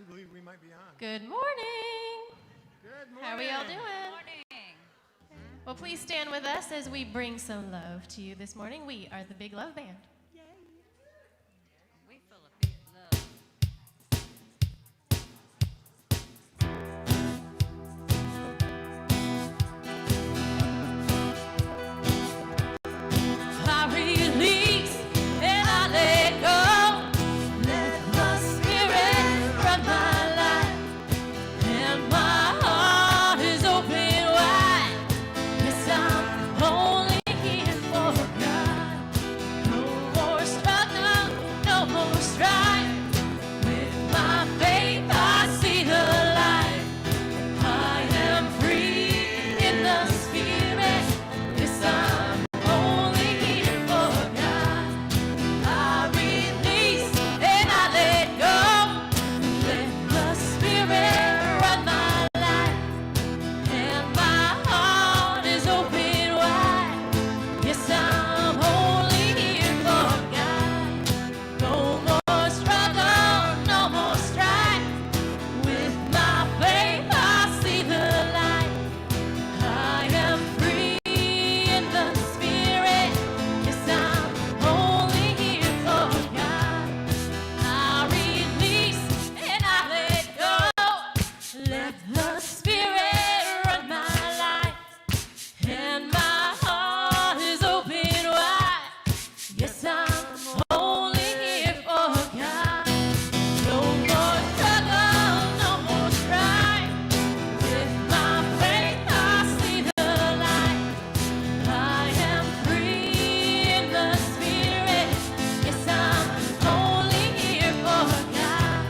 do believe we might be on. Good morning. Good morning. How are we all doing? Good morning. Well, please stand with us as we bring some love to you this morning. We are the Big Love Band. We feel a big love. I release and I let go. Let the Spirit run my life, and my heart is open wide. Yes, I'm only here for God. No more struggle, no more strife. With my faith, I see the light. I am free in the Spirit. Yes, I'm only here for God. I release and I let go. Let the Spirit run my life, and my heart is open wide. Yes, I'm only here for God. No more struggle, no more strife. With my faith, I see the light. I am free in the Spirit. Yes, I'm only here for God. I release and I let go. Let the Spirit run my life, and my heart is open wide. Yes, I'm only here for God. No more struggle, no more strife. With my faith, I see the light. I am free in the Spirit. Yes, I'm only here for God.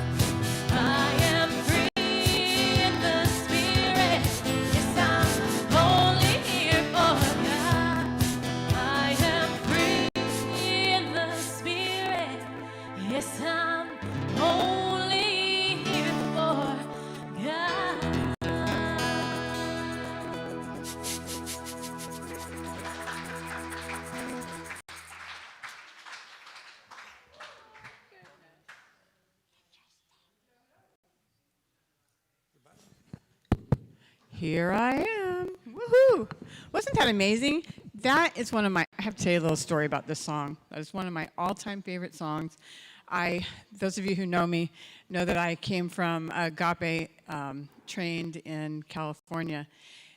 I am free in the Spirit. Yes, I'm only here for God. I am free in the Spirit. Yes, I'm only here for God. Here I am. Woohoo! Wasn't that amazing? That is one of my, I have to tell you a little story about this song. That is one of my all-time favorite songs. Those of you who know me know that I came from Agape, trained in California.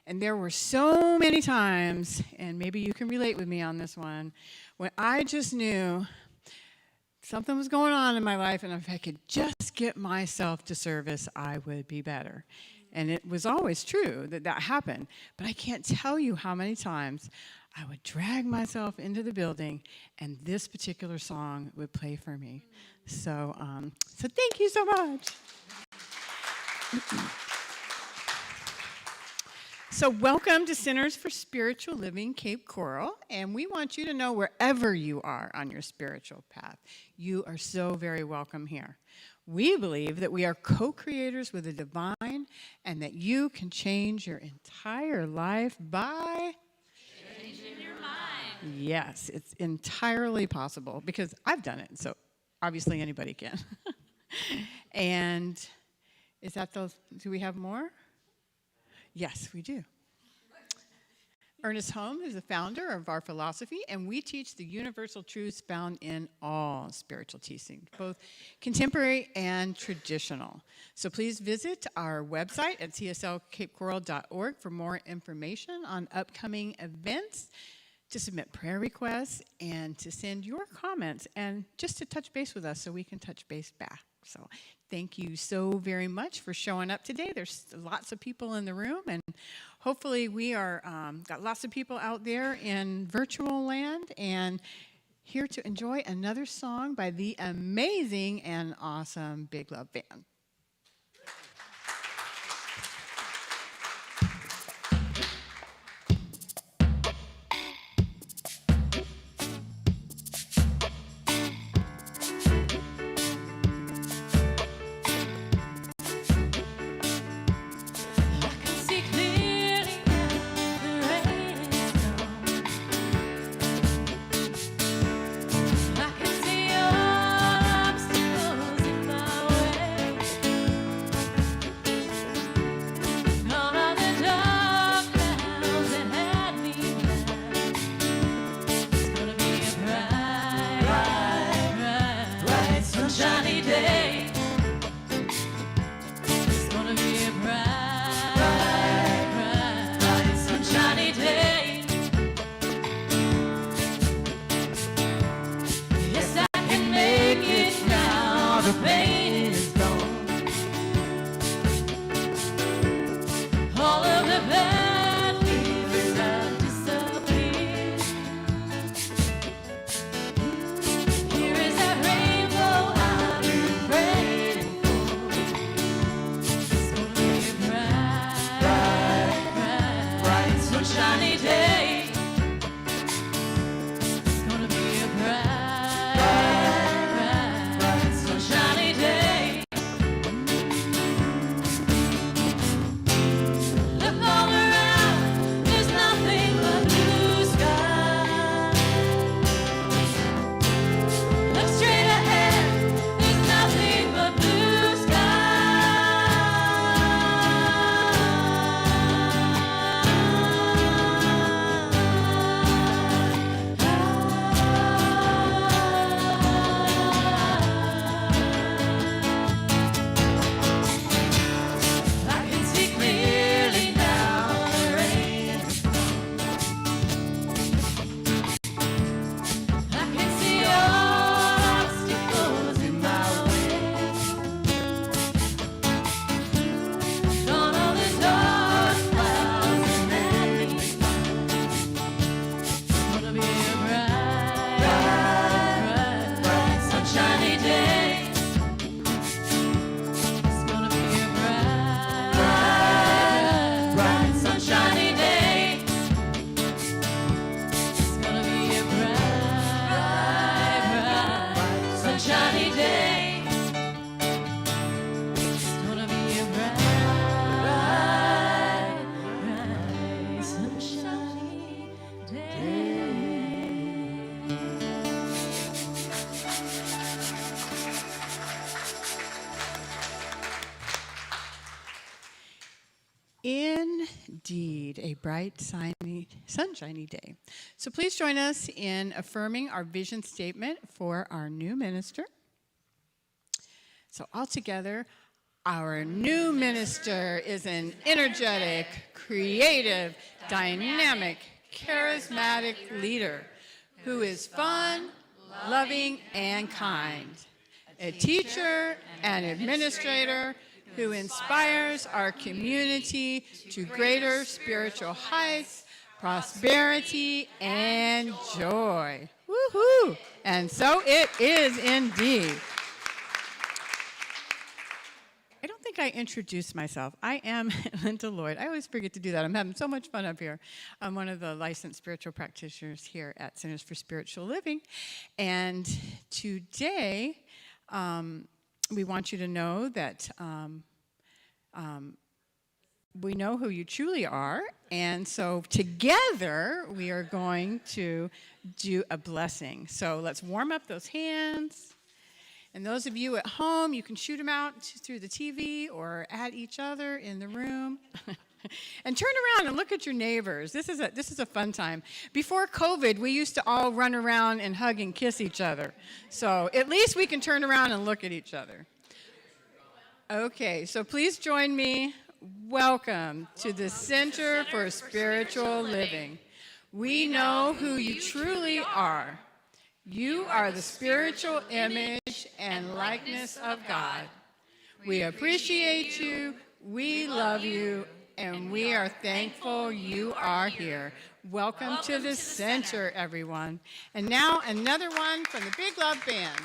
And there were so many times, and maybe you can relate with me on this one, when I just knew something was going on in my life, and if I could just get myself to service, I would be better. And it was always true that that happened. But I can't tell you how many times I would drag myself into the building, and this particular song would play for me. So thank you so much. So welcome to Centers for Spiritual Living Cape Coral, and we want you to know wherever you are on your spiritual path, you are so very welcome here. We believe that we are co-creators with the divine and that you can change your entire life by Changing your mind. Yes, it's entirely possible because I've done it, so obviously anybody can. And is that those? Do we have more? Yes, we do. Ernest Holmes is the founder of our philosophy, and we teach the universal truths found in all spiritual teachings, both contemporary and traditional. So please visit our website at cslcapecoral.org for more information on upcoming events, to submit prayer requests, and to send your comments, and just to touch base with us so we can touch base back. So thank you so very much for showing up today. There's lots of people in the room, and hopefully we are got lots of people out there in virtual land and here to enjoy another song by the amazing and awesome Big Love Band. I can see your obstacles in my way. a bright, sunshiny day. So please join us in affirming our vision statement for our new minister. So all together, our new minister is an energetic, creative, dynamic, charismatic leader who is fun, loving, and kind. A teacher and administrator who inspires our community to greater spiritual heights, prosperity, and joy. Woohoo! And so it is indeed. I don't think I introduced myself. I am Linda Lloyd. I always forget to do that. I'm having so much fun up here. I'm one of the licensed spiritual practitioners here at Centers for Spiritual Living. And today, we want you to know that we know who you truly are. And so together, we are going to do a blessing. So let's warm up those hands. And those of you at home, you can shoot them out through the TV or at each other in the room. And turn around and look at your neighbors. This is a fun time. Before COVID, we used to all run around and hug and kiss each other. So at least we can turn around and look at each other. Okay, so please join me. Welcome to the Center for Spiritual Living. We know who you truly are. You are the spiritual image and likeness of God. We appreciate you, we love you, and we are thankful you are here. Welcome to the center, everyone. And now another one from the Big Love Band.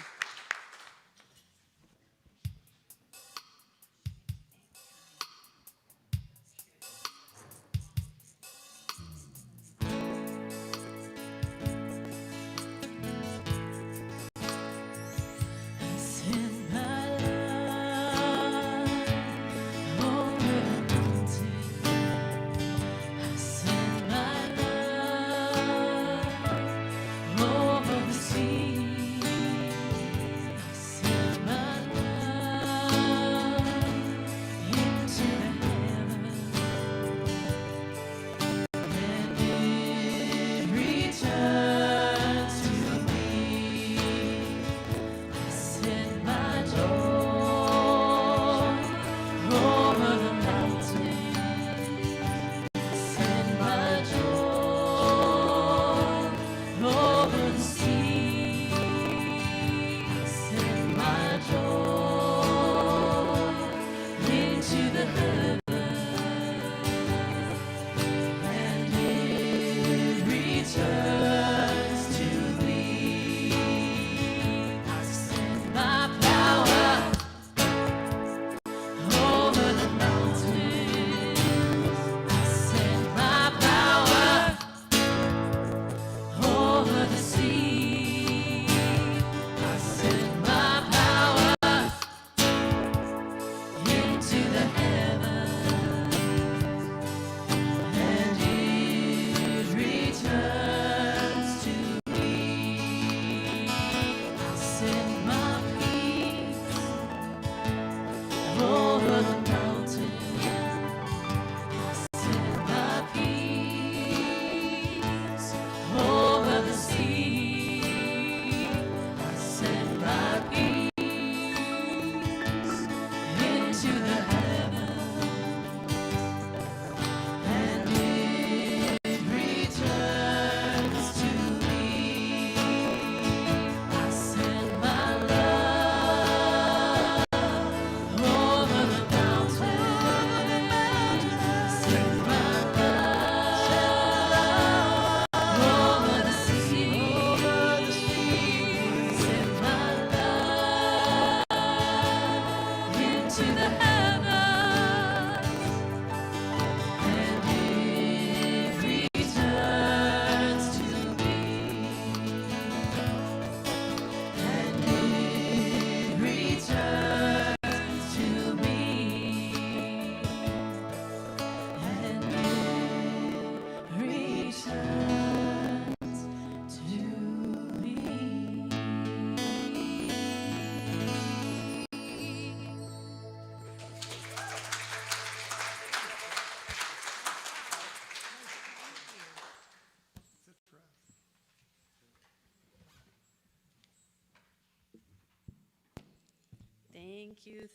Over the sea.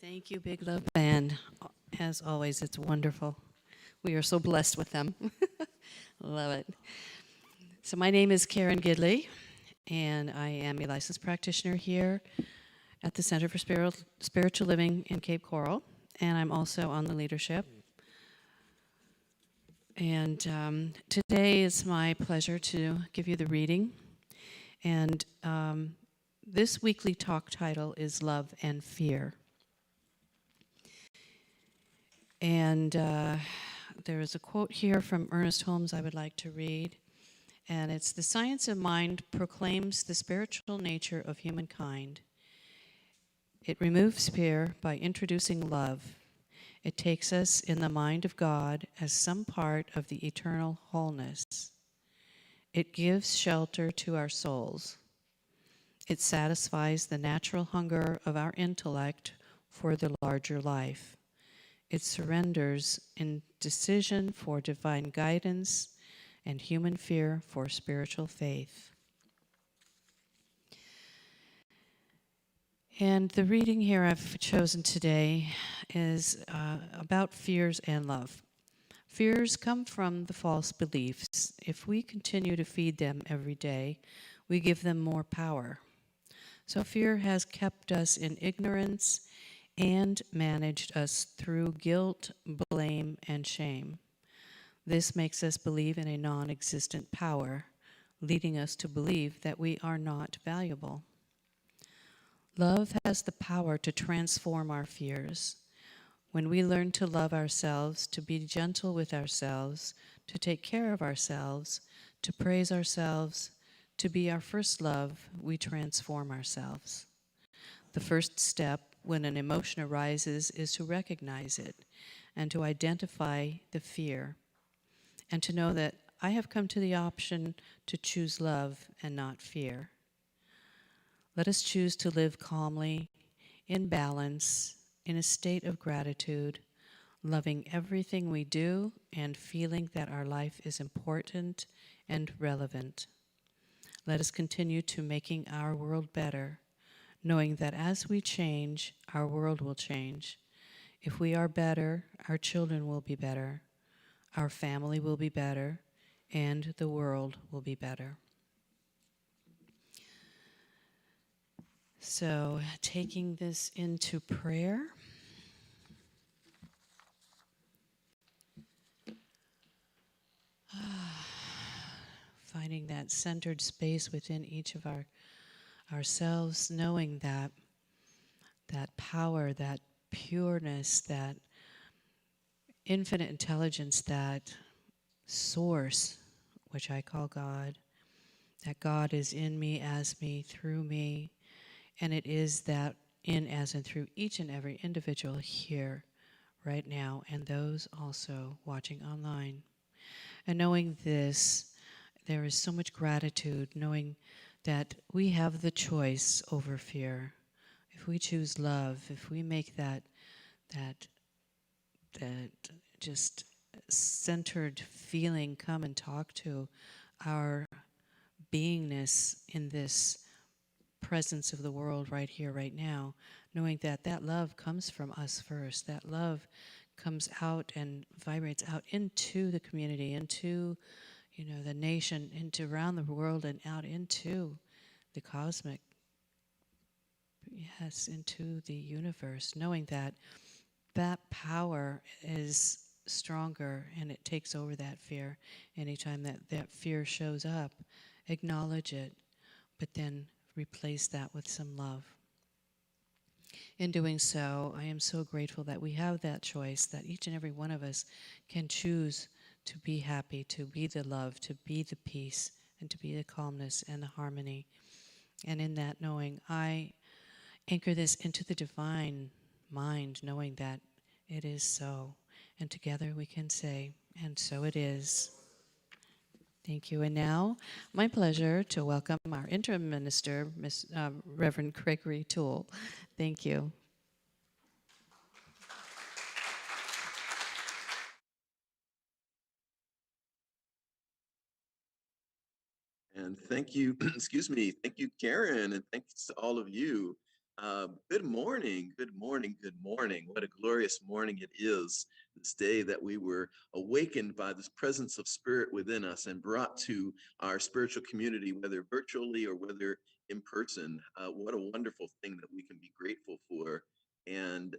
Thank you, Big Love Band. As always, it's wonderful. We are so blessed with them. Love it. So my name is Karen Gidley, and I am a licensed practitioner here at the Center for Spiritual Living in Cape Coral, and I'm also on the leadership. And today it's my pleasure to give you the reading. And this weekly talk title is Love and Fear. And there is a quote here from Ernest Holmes I would like to read. And it's, "The science of mind proclaims the spiritual nature of humankind. It removes fear by introducing love. It takes us in the mind of God as some part of the eternal wholeness. It gives shelter to our souls. It satisfies the natural hunger of our intellect for the larger life. It surrenders indecision for divine guidance and human fear for spiritual faith." And the reading here I've chosen today is about fears and love. Fears come from the false beliefs. If we continue to feed them every day, we give them more power. So fear has kept us in ignorance and managed us through guilt, blame, and shame. This makes us believe in a non-existent power, leading us to believe that we are not valuable. Love has the power to transform our fears. When we learn to love ourselves, to be gentle with ourselves, to take care of ourselves, to praise ourselves, to be our first love, we transform ourselves. The first step when an emotion arises is to recognize it and to identify the fear and to know that I have come to the option to choose love and not fear. Let us choose to live calmly, in balance, in a state of gratitude, loving everything we do and feeling that our life is important and relevant. Let us continue to making our world better, knowing that as we change, our world will change. If we are better, our children will be better, our family will be better, and the world will be better. So, taking this into prayer. Finding that centered space within each of ourselves, knowing that power, that pureness, that infinite intelligence, that source, which I call God, that God is in me, as me, through me, and it is that in, as, and through each and every individual here right now, and those also watching online. And knowing this, there is so much gratitude, knowing that we have the choice over fear. If we choose love, if we make that just centered feeling come and talk to our beingness in this presence of the world right here, right now, knowing that that love comes from us first, that love comes out and vibrates out into the community, into the nation, into around the world and out into the cosmic, yes, into the universe, knowing that that power is stronger and it takes over that fear. Anytime that fear shows up, acknowledge it, but then replace that with some love. In doing so, I am so grateful that we have that choice, that each and every one of us can choose to be happy, to be the love, to be the peace, and to be the calmness and the harmony. And in that knowing, I anchor this into the divine mind, knowing that it is so. And together we can say, and so it is. Thank you. And now, my pleasure to welcome our interim minister, Reverend Gregory Toole. Thank you. And thank you, excuse me, thank you, Karen, and thanks to all of you. Good morning, good morning, good morning. What a glorious morning it is this day that we were awakened by this presence of spirit within us and brought to our spiritual community, whether virtually or whether in person. What a wonderful thing that we can be grateful for. And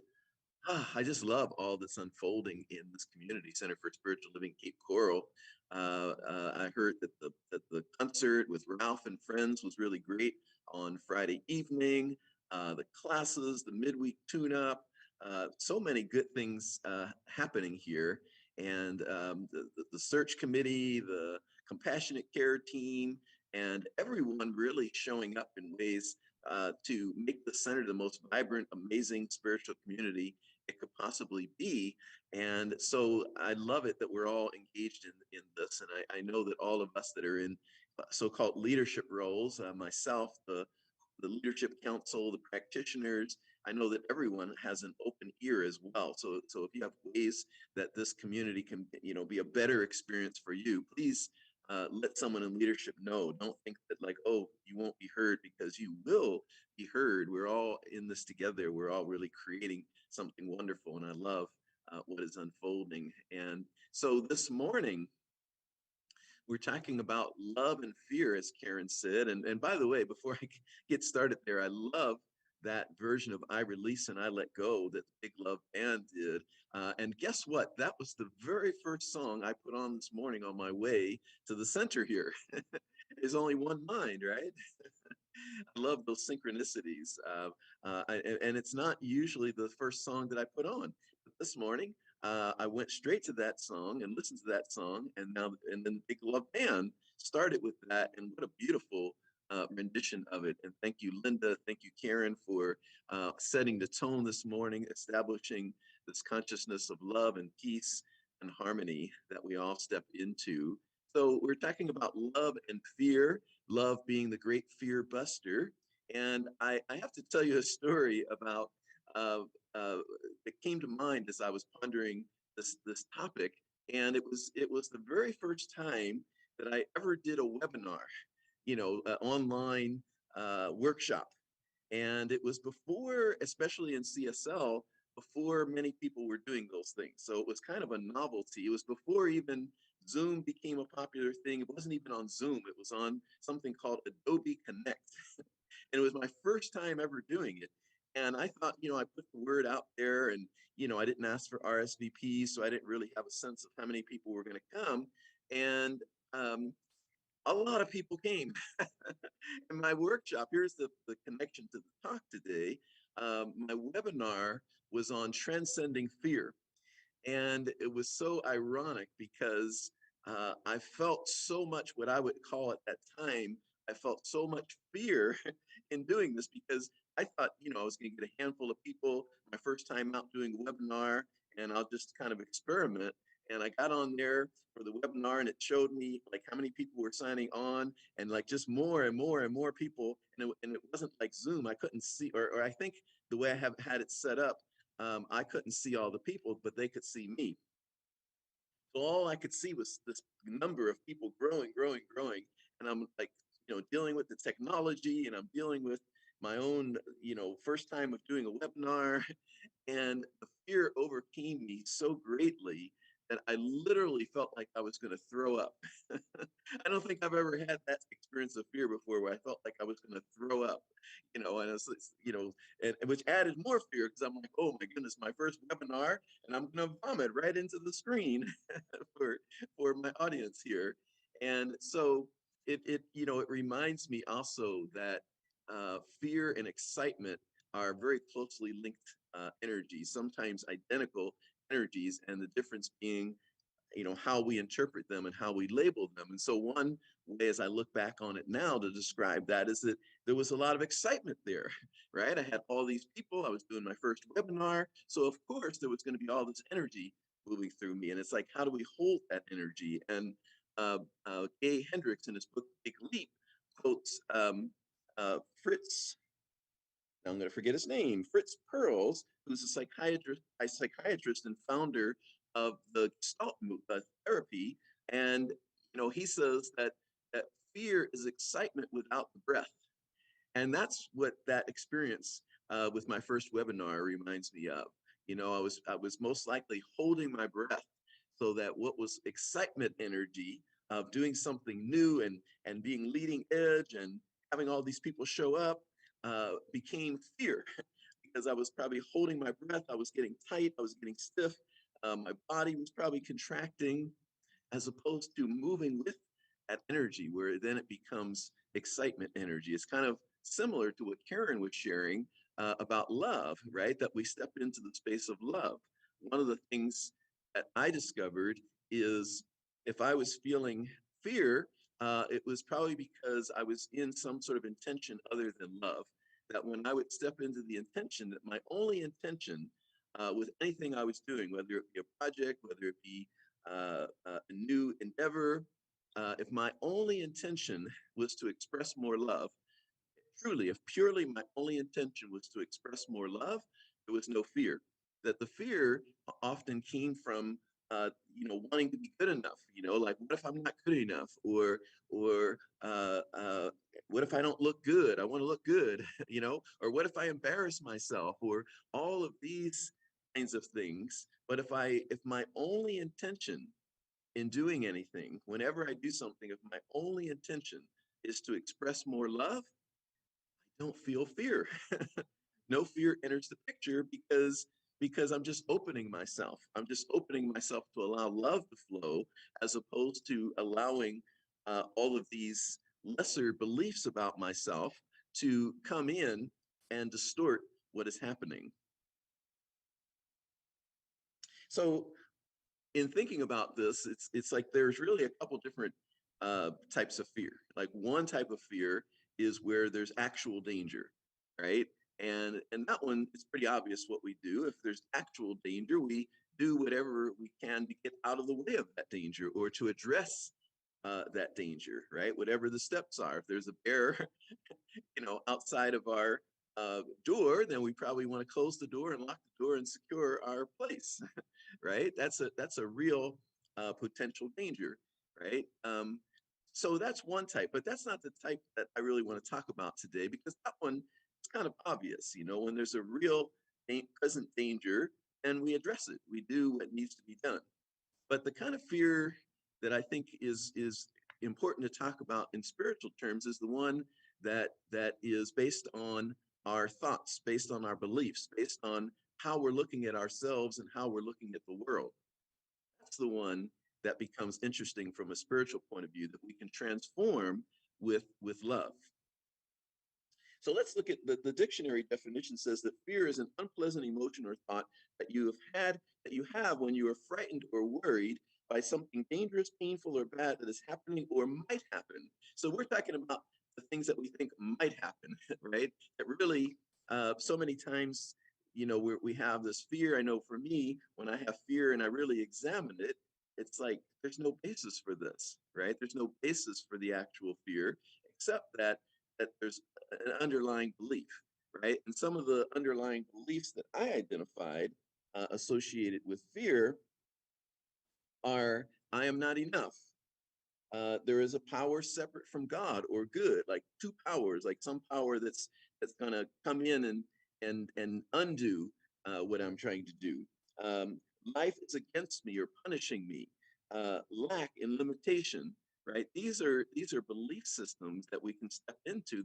I just love all that's unfolding in this community Center for Spiritual Living Cape Coral. I heard that the concert with Ralph and friends was really great on Friday evening. The classes, the midweek tune-up, so many good things happening here. And the search committee, the compassionate care team, and everyone really showing up in ways to make the center the most vibrant, amazing spiritual community it could possibly be. And so I love it that we're all engaged in this. And I know that all of us that are in so-called leadership roles, myself, the leadership council, the practitioners, I know that everyone has an open ear as well. So if you have ways that this community can, be a better experience for you, please let someone in leadership know. Don't think that like, oh, you won't be heard, because you will be heard. We're all in this together. We're all really creating something wonderful. And I love what is unfolding. And so this morning, we're talking about love and fear, as Karen said. And by the way, before I get started there, I love that version of I Release and I Let Go that the Big Love Band did. And guess what? That was the very first song I put on this morning on my way to the center here. There's only one mind, right? I love those synchronicities. And it's not usually the first song that I put on. But this morning, I went straight to that song and listened to that song. And then Big Love Band started with that. And what a beautiful rendition of it. And thank you, Linda. Thank you, Karen, for setting the tone this morning, establishing this consciousness of love and peace and harmony that we all step into. So we're talking about love and fear, love being the great fear buster. And I have to tell you a story about that came to mind as I was pondering this topic. And it was the very first time that I ever did a webinar, online workshop. And it was before, especially in CSL, before many people were doing those things. So it was kind of a novelty. It was before even Zoom became a popular thing. It wasn't even on Zoom. It was on something called Adobe Connect. And it was my first time ever doing it. And I thought, I put the word out there and, I didn't ask for RSVP, so I didn't really have a sense of how many people were going to come. And a lot of people came. In my workshop, here's the connection to the talk today. My webinar was on transcending fear. And it was so ironic because I felt so much what I would call at that time, I felt so much fear in doing this because I thought, I was going to get a handful of people my first time out doing a webinar, and I'll just kind of experiment. And I got on there for the webinar and it showed me like how many people were signing on and like just more and more and more people. And it wasn't like Zoom. I couldn't see, or I think the way I have had it set up, I couldn't see all the people, but they could see me. So all I could see was this number of people growing, growing, growing. And I'm like, dealing with the technology and I'm dealing with my own, first time of doing a webinar. And the fear overcame me so greatly that I literally felt like I was going to throw up. I don't think I've ever had that experience of fear before where I felt like I was going to throw up, and it's, and which added more fear because I'm like, oh my goodness, my first webinar, and I'm going to vomit right into the screen for my audience here. And so it reminds me also that fear and excitement are very closely linked energies, sometimes identical energies, and the difference being how we interpret them and how we label them. And so one way as I look back on it now to describe that is that there was a lot of excitement there, right? I had all these people, I was doing my first webinar, so of course there was going to be all this energy moving through me. And it's like, how do we hold that energy? And Gay Hendricks in his book Big Leap quotes Fritz, now I'm going to forget his name, Fritz Perls, who's a psychiatrist and founder of the Gestalt therapy. And, he says that fear is excitement without the breath. And that's what that experience with my first webinar reminds me of. I was most likely holding my breath so that what was excitement energy of doing something new and being leading edge and having all these people show up became fear because I was probably holding my breath. I was getting tight. I was getting stiff. My body was probably contracting as opposed to moving with that energy where then it becomes excitement energy. It's kind of similar to what Karen was sharing about love, right? That we step into the space of love. One of the things that I discovered is if I was feeling fear, it was probably because I was in some sort of intention other than love. That when I would step into the intention, that my only intention with anything I was doing, whether it be a project, whether it be a new endeavor, if my only intention was to express more love, truly, if purely my only intention was to express more love, there was no fear. That the fear often came from, wanting to be good enough. Like what if I'm not good enough, or what if I don't look good? I want to look good, or what if I embarrass myself, or all of these kinds of things. But if my only intention in doing anything, whenever I do something, if my only intention is to express more love, don't feel fear. No fear enters the picture because I'm just opening myself. I'm just opening myself to allow love to flow as opposed to allowing all of these lesser beliefs about myself to come in and distort what is happening. So in thinking about this, it's like there's really a couple different types of fear. Like one type of fear is where there's actual danger, right? And that one, it's pretty obvious what we do. If there's actual danger, we do whatever we can to get out of the way of that danger or to address that danger, right? Whatever the steps are. If there's a bear, outside of our door, then we probably want to close the door and lock the door and secure our place, right? That's a real potential danger, right? So that's one type, but that's not the type that I really want to talk about today because that one is kind of obvious. When there's a real present danger, then we address it. We do what needs to be done. But the kind of fear that I think is important to talk about in spiritual terms is the one that is based on our thoughts, based on our beliefs, based on how we're looking at ourselves and how we're looking at the world. That's the one that becomes interesting from a spiritual point of view that we can transform with love. So let's look at the dictionary definition says that fear is an unpleasant emotion or thought that you have when you are frightened or worried by something dangerous, painful, or bad that is happening or might happen. So we're talking about the things that we think might happen, right? That really, so many times, we have this fear. I know for me, when I have fear and I really examine it, it's like there's no basis for this, right? There's no basis for the actual fear, except that there's an underlying belief, right? And some of the underlying beliefs that I identified associated with fear are I am not enough. There is a power separate from God or good, like two powers, like some power that's gonna come in and undo what I'm trying to do. Life is against me or punishing me. Lack and limitation, right? These are belief systems that we can step into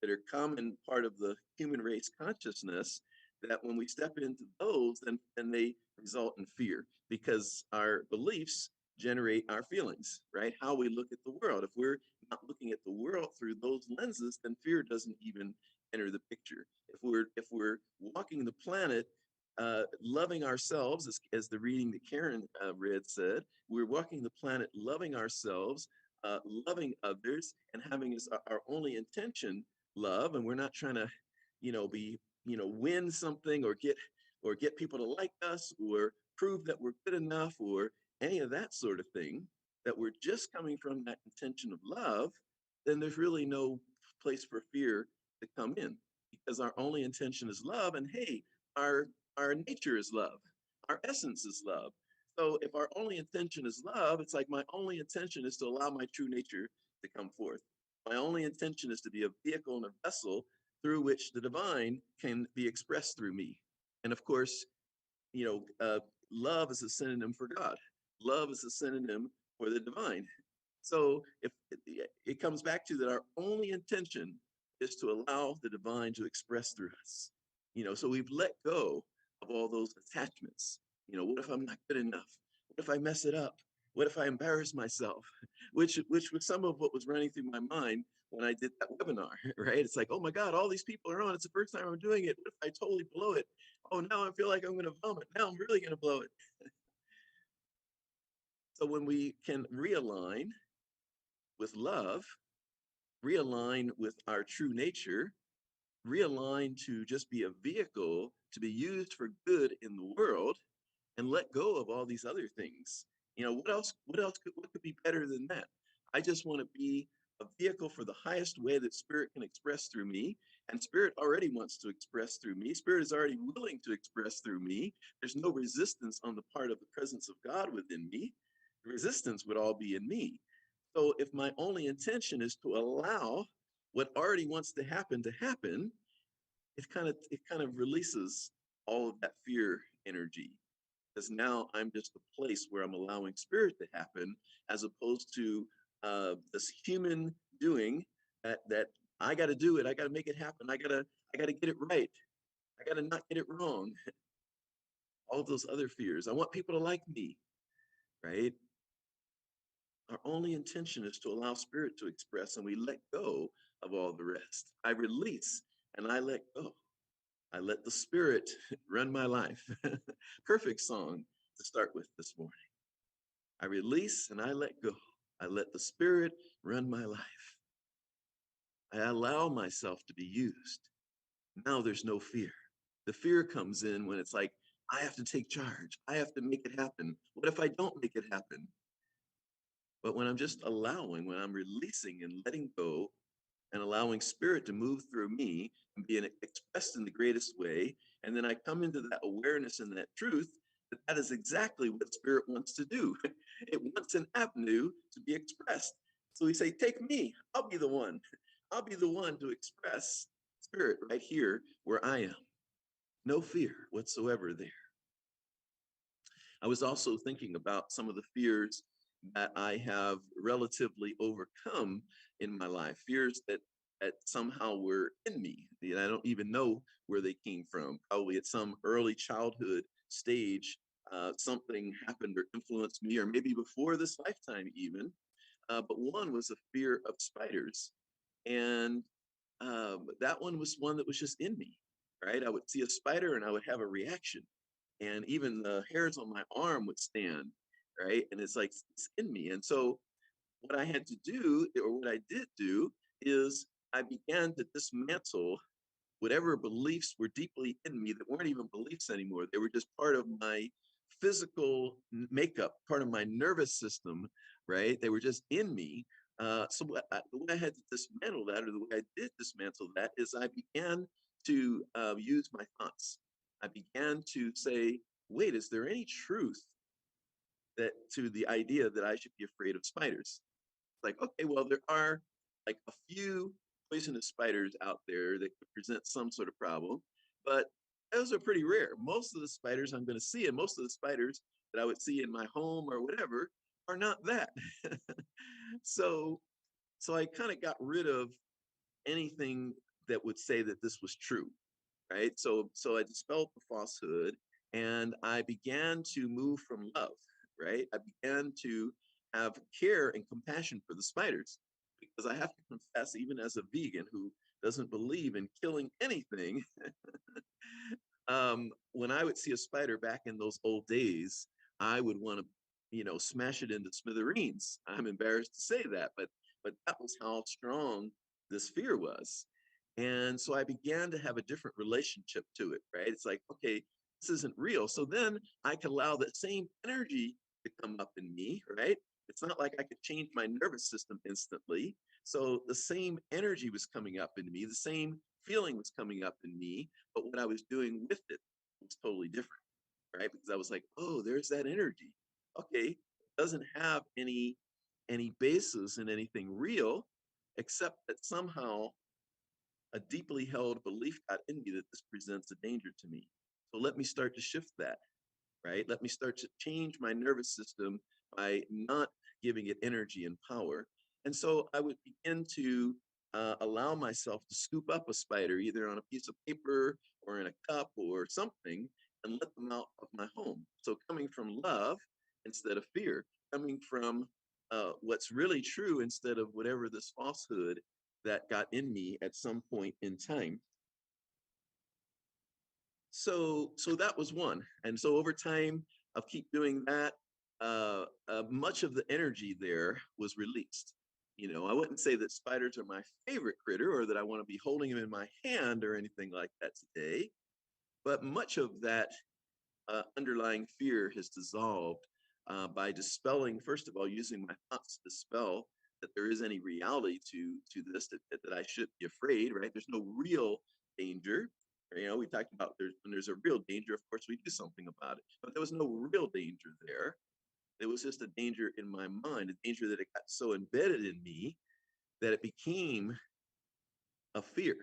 that are common part of the human race consciousness. That when we step into those, then they result in fear because our beliefs generate our feelings, right? How we look at the world. If we're not looking at the world through those lenses, then fear doesn't even enter the picture. If we're walking the planet, loving ourselves, as the reading that Karen read said, we're walking the planet loving ourselves, loving others, and having as our only intention love, and we're not trying to, be, win something or get people to like us or prove that we're good enough or any of that sort of thing, that we're just coming from that intention of love, then there's really no place for fear to come in because our only intention is love. And hey, our nature is love, our essence is love. So if our only intention is love, it's like my only intention is to allow my true nature to come forth. My only intention is to be a vehicle and a vessel through which the divine can be expressed through me. And of course, love is a synonym for God. Love is a synonym for the divine. So if it comes back to that, our only intention is to allow the divine to express through us. So we've let go of all those attachments. What if I'm not good enough? What if I mess it up? What if I embarrass myself? Which was some of what was running through my mind when I did that webinar, right? It's like, oh my God, all these people are on. It's the first time I'm doing it. What if I totally blow it? Oh, now I feel like I'm going to vomit. Now I'm really going to blow it. So when we can realign with love, realign with our true nature, realign to just be a vehicle to be used for good in the world, and let go of all these other things. What could be better than that? I just want to be a vehicle for the highest way that spirit can express through me. And spirit already wants to express through me. Spirit is already willing to express through me. There's no resistance on the part of the presence of God within me. The resistance would all be in me. So if my only intention is to allow what already wants to happen, it kind of releases all of that fear energy, because now I'm just a place where I'm allowing spirit to happen, as opposed to this human doing that I got to do it. I got to make it happen. I gotta get it right. I got to not get it wrong. All those other fears. I want people to like me, right? Our only intention is to allow spirit to express, and we let go of all the rest. I release and I let go. I let the spirit run my life. Perfect song to start with this morning. I release and I let go. I let the spirit run my life. I allow myself to be used. Now there's no fear. The fear comes in when it's like, I have to take charge. I have to make it happen. What if I don't make it happen? But when I'm just allowing, when I'm releasing and letting go and allowing spirit to move through me and being expressed in the greatest way, and then I come into that awareness and that truth, that is exactly what spirit wants to do. It wants an avenue to be expressed. So we say, take me, I'll be the one. I'll be the one to express spirit right here where I am. No fear whatsoever there. I was also thinking about some of the fears that I have relatively overcome in my life, fears that somehow were in me. And I don't even know where they came from. Probably at some early childhood stage, something happened or influenced me, or maybe before this lifetime even. But one was a fear of spiders. And that one was one that was just in me, right? I would see a spider and I would have a reaction, and even the hairs on my arm would stand, right? And it's like it's in me. And so what I had to do, or what I did do, is I began to dismantle whatever beliefs were deeply in me that weren't even beliefs anymore. They were just part of my physical makeup, part of my nervous system, right? They were just in me. The way I had to dismantle that, or the way I did dismantle that, is I began to use my thoughts. I began to say, wait, is there any truth to the idea that I should be afraid of spiders? Like, okay, well, there are like a few poisonous spiders out there that could present some sort of problem, but those are pretty rare. Most of the spiders I'm going to see, and most of the spiders that I would see in my home or whatever, are not that. so, so I kind of got rid of anything that would say that this was true, right? So I dispelled the falsehood, and I began to move from love, right? I began to have care and compassion for the spiders, because I have to confess, even as a vegan who doesn't believe in killing anything, when I would see a spider back in those old days, I would want to, smash it into smithereens. I'm embarrassed to say that, but that was how strong this fear was. And so I began to have a different relationship to it, right? It's like, okay, this isn't real. So then I could allow that same energy to come up in me, right? It's not like I could change my nervous system instantly. So the same energy was coming up in me, the same feeling was coming up in me, but what I was doing with it was totally different, right? Because I was like, oh, there's that energy. Okay, it doesn't have any basis in anything real, except that somehow a deeply held belief got in me that this presents a danger to me. So let me start to shift that, right? Let me start to change my nervous system by not giving it energy and power. And so I would begin to allow myself to scoop up a spider, either on a piece of paper or in a cup or something, and let them out of my home. So coming from love instead of fear, coming from what's really true instead of whatever this falsehood that got in me at some point in time. So that was one. And so over time of keep doing that, much of the energy there was released. You know, I wouldn't say that spiders are my favorite critter or that I want to be holding them in my hand or anything like that today, but much of that underlying fear has dissolved by dispelling, first of all, using my thoughts to dispel that there is any reality to this, that I should be afraid, right? There's no real danger. You know, we talked about when there's a real danger, of course, we do something about it. But there was no real danger there. It was just a danger in my mind, a danger that it got so embedded in me that it became a fear.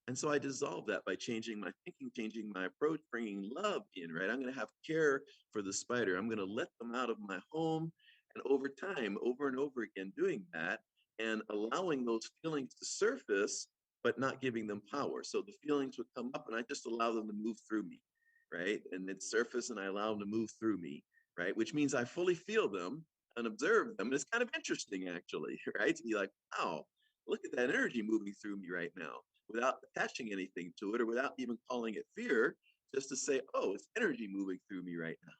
And so I dissolved that by changing my thinking, changing my approach, bringing love in, right? I'm going to have care for the spider. I'm going to let them out of my home. And over time, over and over again, doing that and allowing those feelings to surface, but not giving them power. So the feelings would come up and I just allow them to move through me, right? And they'd surface and I allow them to move through me, right? Which means I fully feel them and observe them. And it's kind of interesting, actually, right? To be like, wow, look at that energy moving through me right now, without attaching anything to it or without even calling it fear, just to say, oh, it's energy moving through me right now.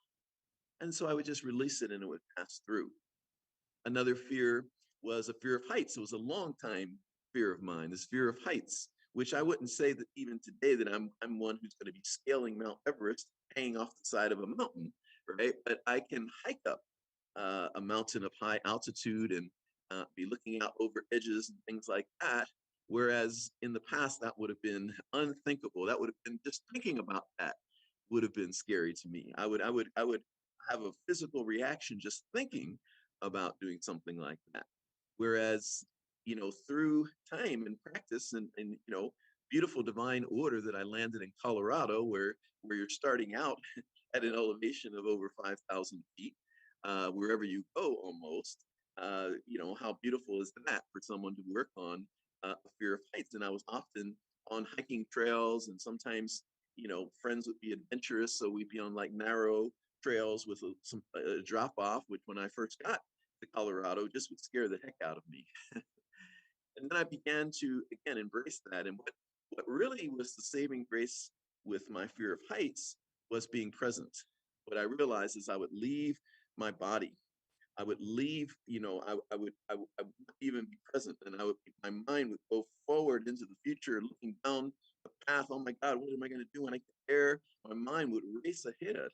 And so I would just release it and it would pass through. Another fear was a fear of heights. It was a long time fear of mine, this fear of heights, which I wouldn't say that even today that I'm one who's going to be scaling Mount Everest, hanging off the side of a mountain, right? But I can hike up a mountain of high altitude and be looking out over edges and things like that. Whereas in the past, that would have been unthinkable. That would have been, just thinking about that would have been scary to me. I would have a physical reaction just thinking about doing something like that. Whereas, you know, through time and practice and you know, beautiful divine order that I landed in Colorado, where you're starting out at an elevation of over 5,000 feet, wherever you go almost. You know, how beautiful is that for someone to work on a fear of heights? And I was often on hiking trails, and sometimes, you know, friends would be adventurous, so we'd be on like narrow trails with a drop off, which when I first got to Colorado just would scare the heck out of me. And then I began to again embrace that. And what really was the saving grace with my fear of heights was being present. What I realized is I would leave my body. I would leave, you know, I would not even be present, and my mind would go forward into the future, looking down the path. Oh my God, what am I going to do when I get there? My mind would race ahead.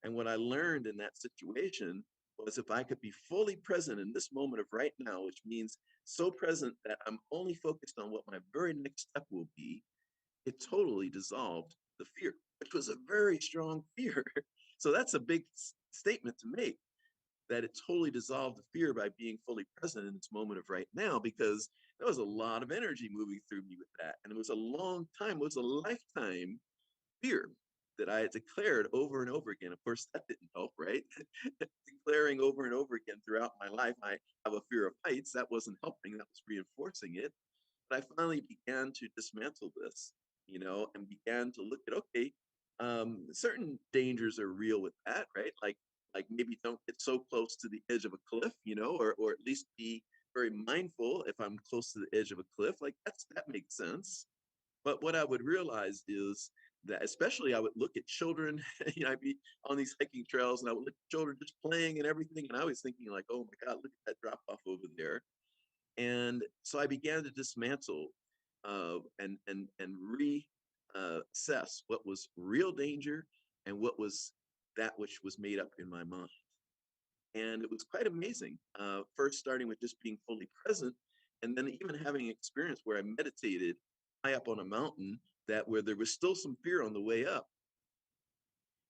And what I learned in that situation was if I could be fully present in this moment of right now, which means so present that I'm only focused on what my very next step will be, it totally dissolved the fear, which was a very strong fear. So that's a big statement to make, that it totally dissolved the fear by being fully present in this moment of right now, because there was a lot of energy moving through me with that. And it was a long time, it was a lifetime fear that I had declared over and over again. Of course, that didn't help, right? Declaring over and over again throughout my life, I have a fear of heights. That wasn't helping, that was reinforcing it. But I finally began to dismantle this, you know, and began to look at, okay, certain dangers are real with that, right? Like maybe don't get so close to the edge of a cliff, you know, or at least be very mindful if I'm close to the edge of a cliff. Like that makes sense. But what I would realize is that, especially, I would look at children, you know, I'd be on these hiking trails and I would look at children just playing and everything. And I was thinking like, oh my God, look at that drop off over there. And so I began to dismantle and reassess what was real danger and what was that which was made up in my mind. And it was quite amazing. First, starting with just being fully present, and then even having an experience where I meditated high up on a mountain, that where there was still some fear on the way up.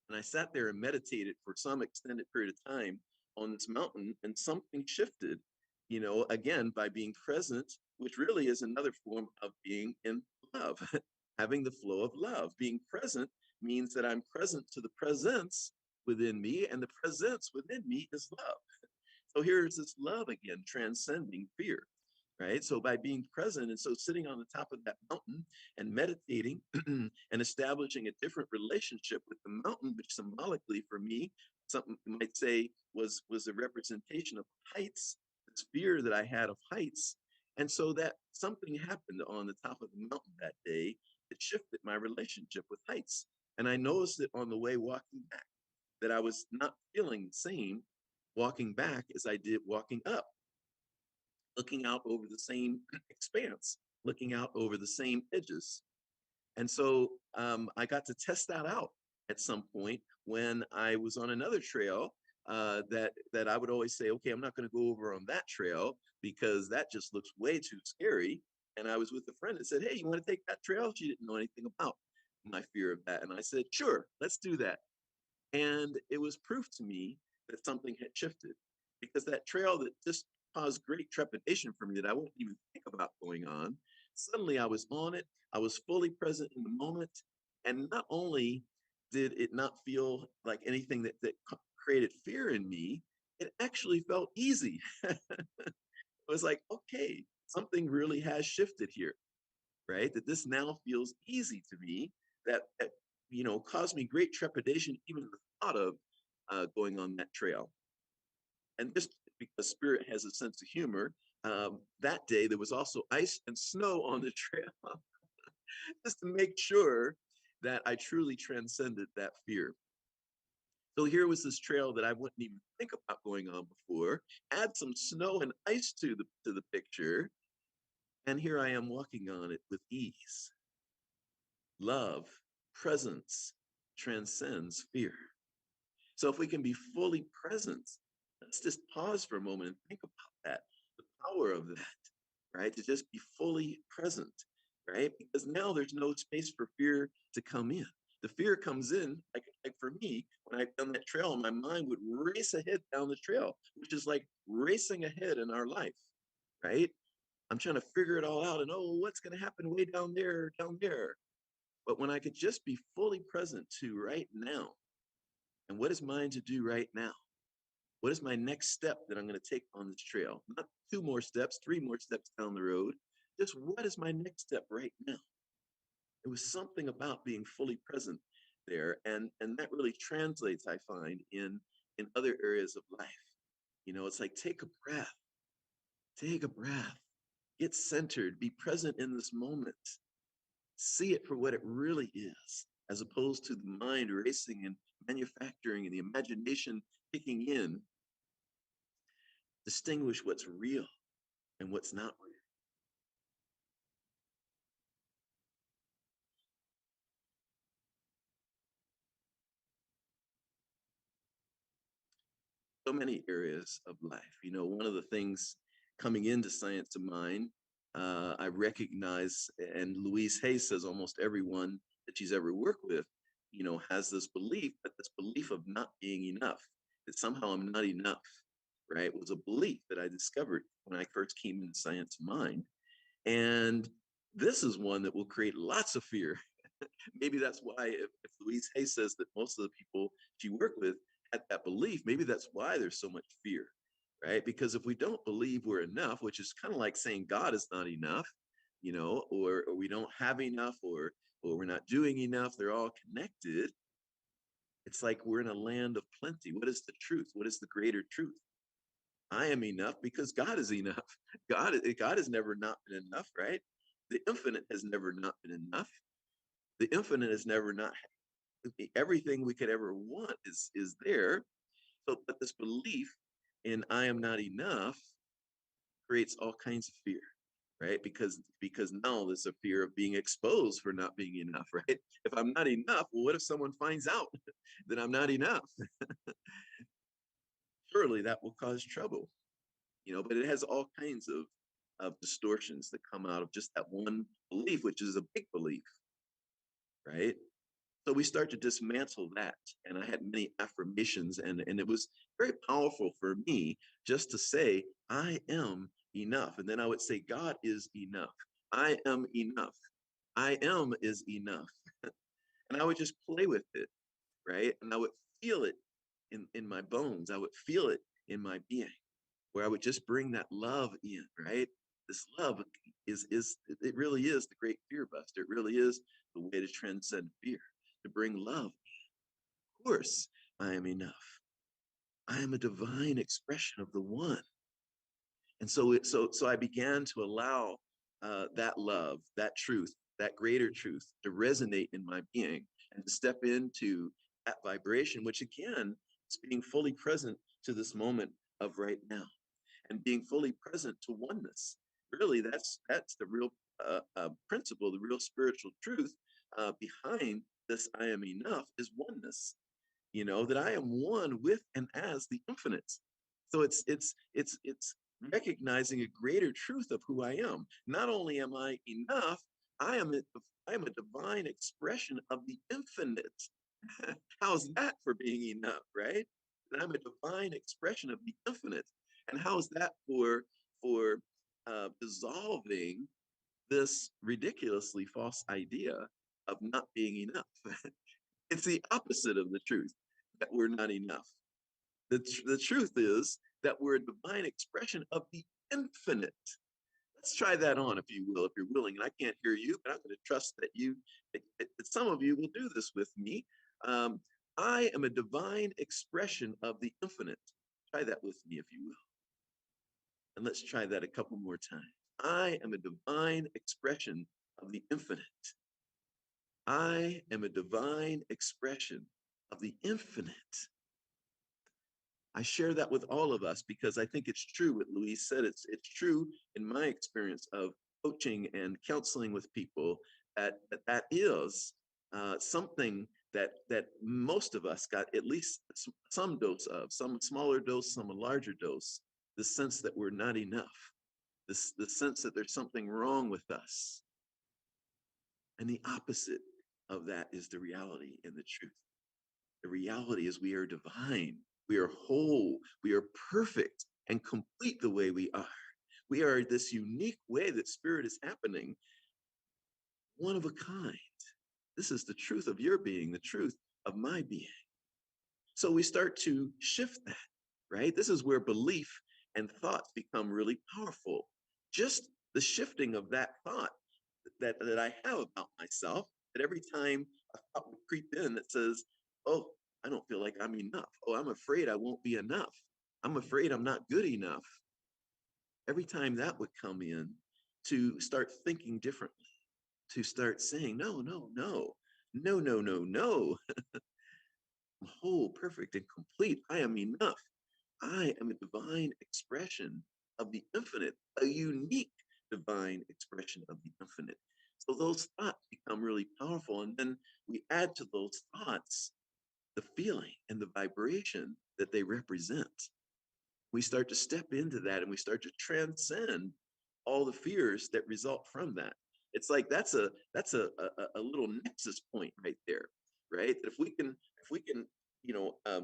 And I sat there and meditated for some extended period of time on this mountain, and something shifted, you know, again, by being present which really is another form of being in love, having the flow of love. Being present means that I'm present to the presence within me, and the presence within me is love. So here's this love again, transcending fear, right? So by being present, and so sitting on the top of that mountain and meditating and establishing a different relationship with the mountain, which symbolically for me, something you might say was a representation of heights, this fear that I had of heights. And so that something happened on the top of the mountain that day that shifted my relationship with heights. And I noticed it on the way walking back, that I was not feeling the same walking back as I did walking up, looking out over the same expanse, looking out over the same edges. And so I got to test that out at some point when I was on another trail that I would always say, okay, I'm not going to go over on that trail because that just looks way too scary. And I was with a friend that said, hey, you want to take that trail? She didn't know anything about my fear of that. And I said, sure, let's do that. And it was proof to me that something had shifted, because that trail that just caused great trepidation for me that I wouldn't even think about going on, suddenly I was on it. I was fully present in the moment. And not only did it not feel like anything that created fear in me, it actually felt easy. It was like, okay, something really has shifted here, right? That this now feels easy to me, that caused me great trepidation, even the thought of going on that trail. And just because spirit has a sense of humor, that day there was also ice and snow on the trail, just to make sure that I truly transcended that fear. So here was this trail that I wouldn't even think about going on before. Add some snow and ice to the picture, and here I am walking on it with ease. Love, presence transcends fear. So if we can be fully present, let's just pause for a moment and think about that, the power of that, right? To just be fully present, right? Because now there's no space for fear to come in. The fear comes in, like for me, when I've done that trail, my mind would race ahead down the trail, which is like racing ahead in our life, right? I'm trying to figure it all out and, oh, what's going to happen way down there, down there. But when I could just be fully present to right now, and what is mine to do right now? What is my next step that I'm going to take on this trail? Not two more steps, three more steps down the road. Just what is my next step right now? It was something about being fully present there. And that really translates, I find, in other areas of life. It's like take a breath, get centered, be present in this moment, see it for what it really is, as opposed to the mind racing and manufacturing and the imagination kicking in. Distinguish what's real and what's not real. So many areas of life. One of the things coming into Science of Mind, I recognize, and Louise Hay says almost everyone that she's ever worked with, has this belief, but this belief of not being enough, that somehow I'm not enough, right? It was a belief that I discovered when I first came into Science of Mind. And this is one that will create lots of fear. Maybe that's why if Louise Hay says that most of the people she worked with had that belief, maybe that's why there's so much fear, right? Because if we don't believe we're enough, which is kind of like saying God is not enough, or we don't have enough, or we're not doing enough, they're all connected. It's like we're in a land of plenty. What is the truth? What is the greater truth? I am enough because God is enough. God has never not been enough, right? The infinite has never not been enough. The infinite has never not, everything we could ever want is there. So but this belief in I am not enough creates all kinds of fear, right? Because now there's a fear of being exposed for not being enough, right? If I'm not enough, well, what if someone finds out that I'm not enough? Surely that will cause trouble, but it has all kinds of distortions that come out of just that one belief, which is a big belief, right? So we start to dismantle that. And I had many affirmations, and it was very powerful for me just to say, I am enough. And then I would say, God is enough. I am enough. I am is enough. And I would just play with it, right? And I would feel it in my bones. I would feel it in my being, where I would just bring that love in, right? This love is it really is the great fear buster. It really is the way to transcend fear, to bring love. Of course, I am enough. I am a divine expression of the one. And so I began to allow that love, that truth, that greater truth to resonate in my being and to step into that vibration, which again is being fully present to this moment of right now and being fully present to oneness. Really, that's the real principle, the real spiritual truth behind this I am enough is oneness, that I am one with and as the infinite. So it's recognizing a greater truth of who I am. Not only am I enough, I am a divine expression of the infinite. How's that for being enough, right? That I'm a divine expression of the infinite. And how's that for dissolving this ridiculously false idea of not being enough? It's the opposite of the truth that we're not enough. The truth is that we're a divine expression of the infinite. Let's try that on, if you will, if you're willing. And I can't hear you, but I'm going to trust that that some of you will do this with me. Um, I am a divine expression of the infinite. Try that with me, if you will. And let's try that a couple more times. I am a divine expression of the infinite. I am a divine expression of the infinite. I share that with all of us because I think it's true what Louise said. It's true in my experience of coaching and counseling with people that is something that most of us got at least some dose of, some smaller dose, some a larger dose. The sense that we're not enough, the sense that there's something wrong with us, and the opposite of that is the reality and the truth. The reality is we are divine, we are whole, we are perfect and complete the way we are. We are this unique way that spirit is happening, one of a kind. This is the truth of your being, the truth of my being. So we start to shift that, right? This is where belief and thoughts become really powerful. Just the shifting of that thought that I have about myself, that every time a thought would creep in that says, oh, I don't feel like I'm enough. Oh, I'm afraid I won't be enough. I'm afraid I'm not good enough. Every time that would come in, to start thinking differently, to start saying, no, no, no, no, no, no, no. I'm whole, perfect, and complete. I am enough. I am a divine expression of the infinite, a unique divine expression of the infinite. So those thoughts become really powerful. And then we add to those thoughts the feeling and the vibration that they represent. We start to step into that and we start to transcend all the fears that result from that. It's like that's a little nexus point right there, right? If we can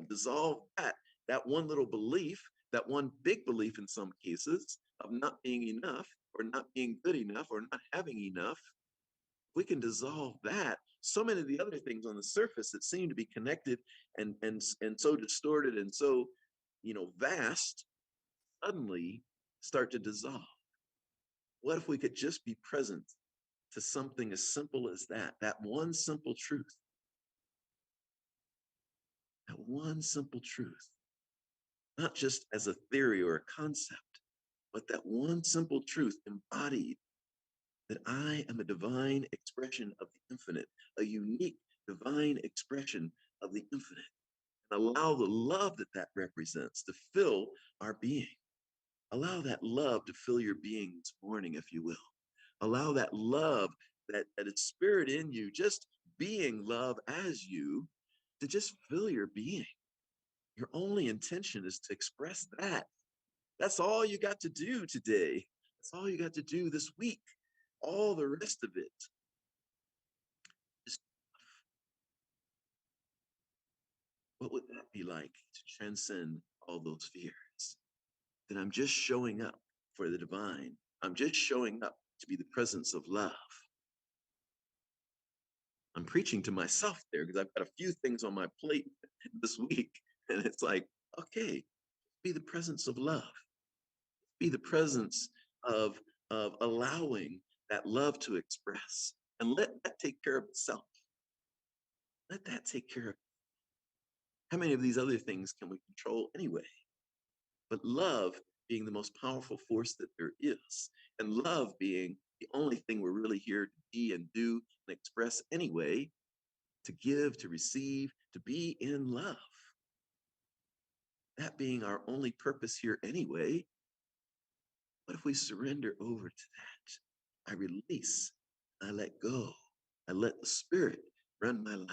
dissolve that one little belief, that one big belief in some cases of not being enough or not being good enough or not having enough, we can dissolve that. So many of the other things on the surface that seem to be connected and so distorted and so vast suddenly start to dissolve. What if we could just be present to something as simple as that one simple truth, that one simple truth, not just as a theory or a concept, but that one simple truth embodied, that I am a divine expression of the infinite, a unique divine expression of the infinite, and allow the love that that represents to fill our being. Allow that love to fill your being this morning, if you will. Allow that love, that is spirit in you, just being love as you, to just fill your being. Your only intention is to express that. That's all you got to do today. That's all you got to do this week. All the rest of it, just what would that be like to transcend all those fears? That I'm just showing up. for the divine. I'm just showing up to be the presence of love. I'm preaching to myself there because I've got a few things on my plate this week. And it's like, okay, be the presence of love. Be the presence of, allowing that love to express. And let that take care of itself. Let that take care of it. How many of these other things can we control anyway? But love being the most powerful force that there is, and love being the only thing we're really here to be and do and express anyway, to give, to receive, to be in love. That being our only purpose here anyway, what if we surrender over to that? I release, I let go, I let the Spirit run my life.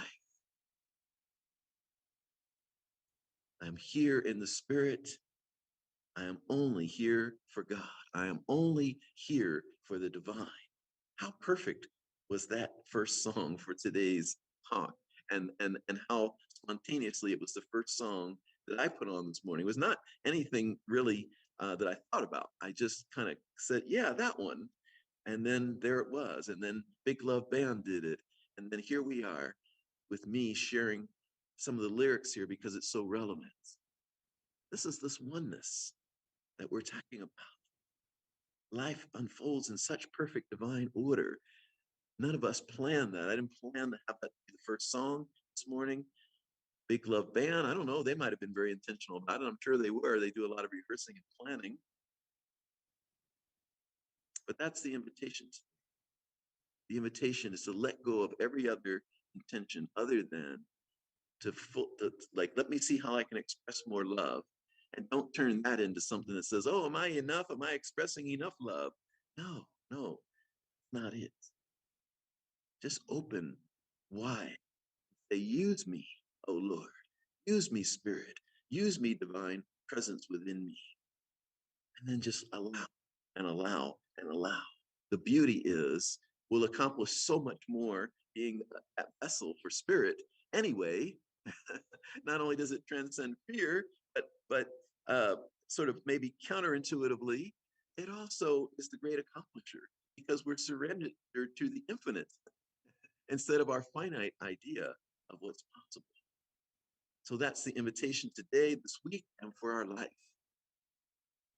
I'm here in the Spirit. I am only here for God. I am only here for the divine. How perfect was that first song for today's talk? And how spontaneously it was the first song that I put on this morning. It was not anything really that I thought about. I just kind of said, yeah, that one. And then there it was. And then Big Love Band did it. And then here we are with me sharing some of the lyrics here because it's so relevant. This is this oneness that we're talking about. Life unfolds in such perfect divine order. None of us planned that. I didn't plan to have that be the first song this morning. Big Love Band, I don't know, they might have been very intentional about it. I'm sure they were. They do a lot of rehearsing and planning. But that's the invitation. The invitation is to let go of every other intention other than to like, let me see how I can express more love. And don't turn that into something that says, oh, am I enough? Am I expressing enough love? No, not it. Just open wide. Say, use me, oh Lord. Use me, Spirit. Use me, divine presence within me. And then just allow and allow and allow. The beauty is we'll accomplish so much more being that vessel for Spirit anyway. Not only does it transcend fear, but sort of maybe counterintuitively, it also is the great accomplisher because we're surrendered to the infinite instead of our finite idea of what's possible. So that's the invitation today, this week, and for our life.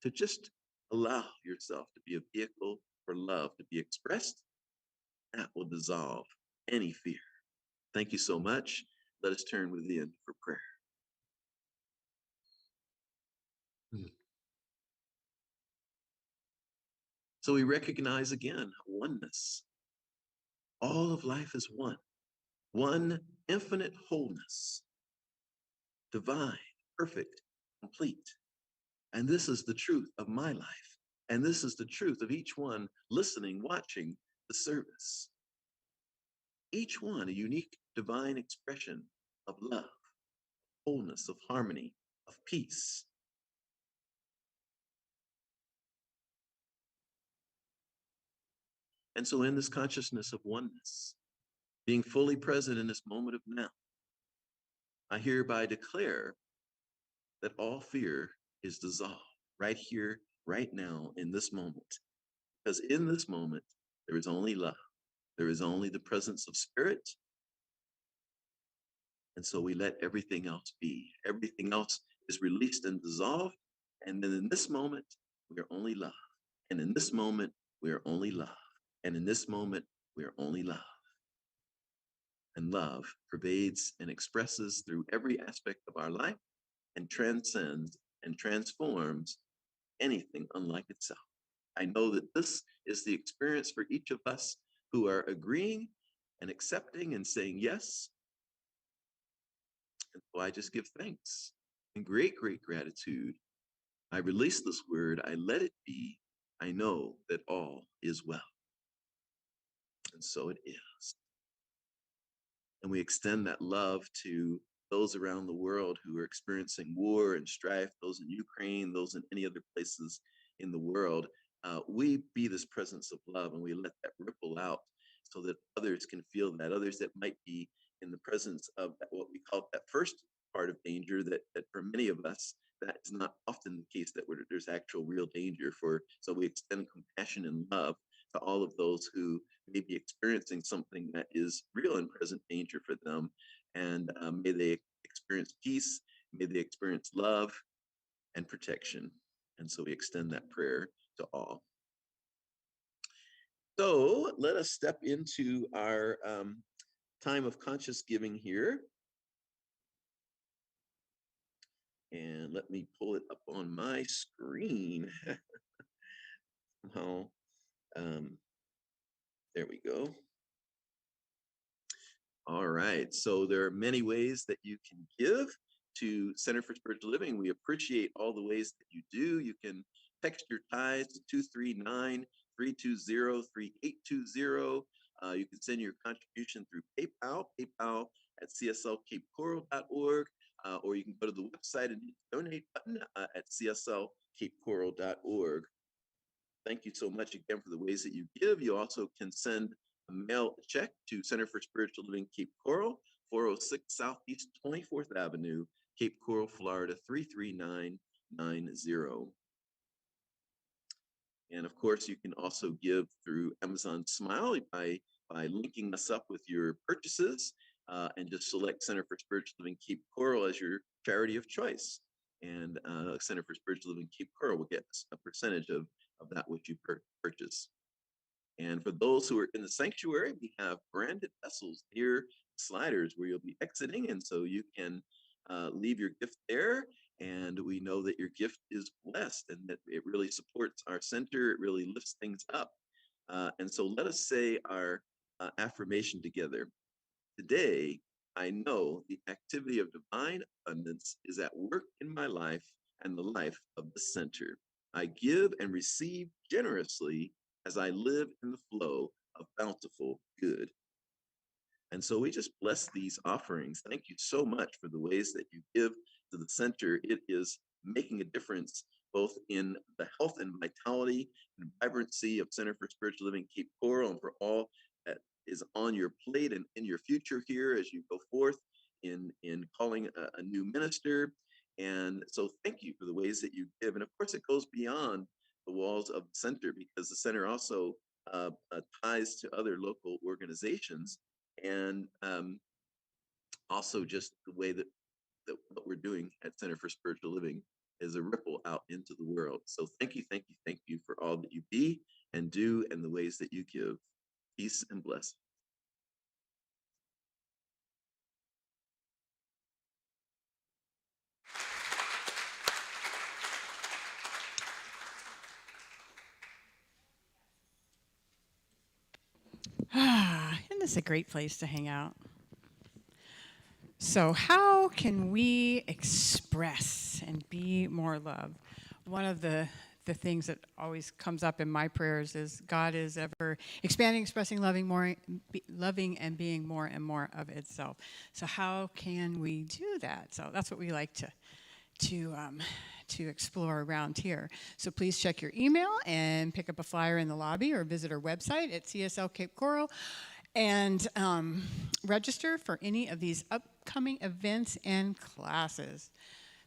To just allow yourself to be a vehicle for love to be expressed. That will dissolve any fear. Thank you so much. Let us turn within for prayer. So we recognize again oneness. All of life is one infinite wholeness, divine, perfect, complete. And this is the truth of my life. And this is the truth of each one listening, watching the service. Each one a unique divine expression of love, wholeness, of harmony, of peace. And so in this consciousness of oneness, being fully present in this moment of now, I hereby declare that all fear is dissolved right here, right now, in this moment. Because in this moment, there is only love. There is only the presence of Spirit. And so we let everything else be. Everything else is released and dissolved. And then in this moment, we are only love. And in this moment, we are only love. And in this moment, we are only love. And love pervades and expresses through every aspect of our life and transcends and transforms anything unlike itself. I know that this is the experience for each of us who are agreeing and accepting and saying yes. And so I just give thanks and great, great gratitude. I release this word. I let it be. I know that all is well. And so it is. And we extend that love to those around the world who are experiencing war and strife, those in Ukraine, those in any other places in the world. We be this presence of love and we let that ripple out so that others can feel that, others that might be in the presence of what we call that first part of danger that for many of us, that is not often the case, that there's actual real danger for. So we extend compassion and love to all of those who may be experiencing something that is real and present danger for them. And may they experience peace, may they experience love and protection. And so we extend that prayer to all. So let us step into our time of conscious giving here. And let me pull it up on my screen. Somehow, there we go. All right, so there are many ways that you can give to Center for Spiritual Living. We appreciate all the ways that you do. You can text your tithes to 239-320-3820. You can send your contribution through PayPal at cslcapecoral.org, or you can go to the website and hit the donate button at cslcapecoral.org. Thank you so much again for the ways that you give. You also can send a mail check to Center for Spiritual Living, Cape Coral, 406 Southeast 24th Avenue, Cape Coral, Florida, 33990. And of course, you can also give through Amazon Smile by linking us up with your purchases, and just select Center for Spiritual Living, Cape Coral as your charity of choice. And Center for Spiritual Living, Cape Coral will get a percentage of that which you purchase. And for those who are in the sanctuary, we have branded vessels near sliders where you'll be exiting. And so you can leave your gift there. And we know that your gift is blessed and that it really supports our center. It really lifts things up. And so let us say our affirmation together. Today, I know the activity of divine abundance is at work in my life and the life of the center. I give and receive generously as I live in the flow of bountiful good. And so we just bless these offerings. Thank you so much for the ways that you give to the center. It is making a difference both in the health and vitality and vibrancy of Center for Spiritual Living, Cape Coral, and for all that is on your plate and in your future here as you go forth in calling a new minister. And so thank you for the ways that you give. And of course, it goes beyond the walls of the center, because the center also ties to other local organizations, and also just the way that what we're doing at Center for Spiritual Living is a ripple out into the world. So thank you for all that you be and do and the ways that you give. Peace and blessing. Isn't this a great place to hang out? So how can we express and be more love? One of the things that always comes up in my prayers is God is ever expanding, expressing, loving and being more and more of itself. So how can we do that? So that's what we like to explore around here. So please check your email and pick up a flyer in the lobby or visit our website at CSL Cape Coral and register for any of these upcoming events and classes.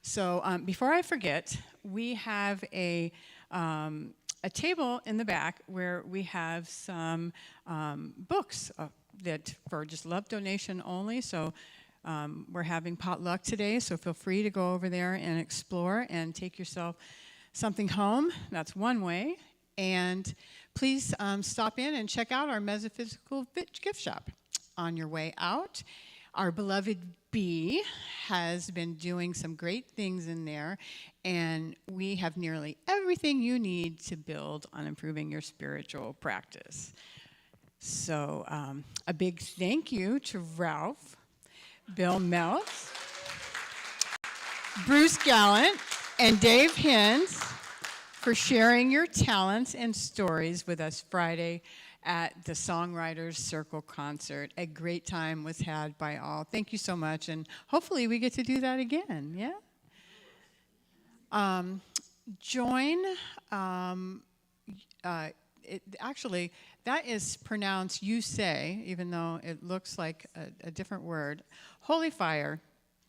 So before I forget, we have a table in the back where we have some books that for just love donation only. So we're having potluck today, so feel free to go over there and explore and take yourself something home. That's one way. And please stop in and check out our metaphysical gift shop on your way out. Our beloved Bee has been doing some great things in there, and we have nearly everything you need to build on improving your spiritual practice. So a big thank you to Ralph, Bill Meltz, Bruce Gallant, and Dave Hins for sharing your talents and stories with us Friday at the Songwriters Circle concert. A great time was had by all. Thank you so much, and hopefully we get to do that again, yeah? Join, actually, that is pronounced you say, even though it looks like a different word. Holy Fire,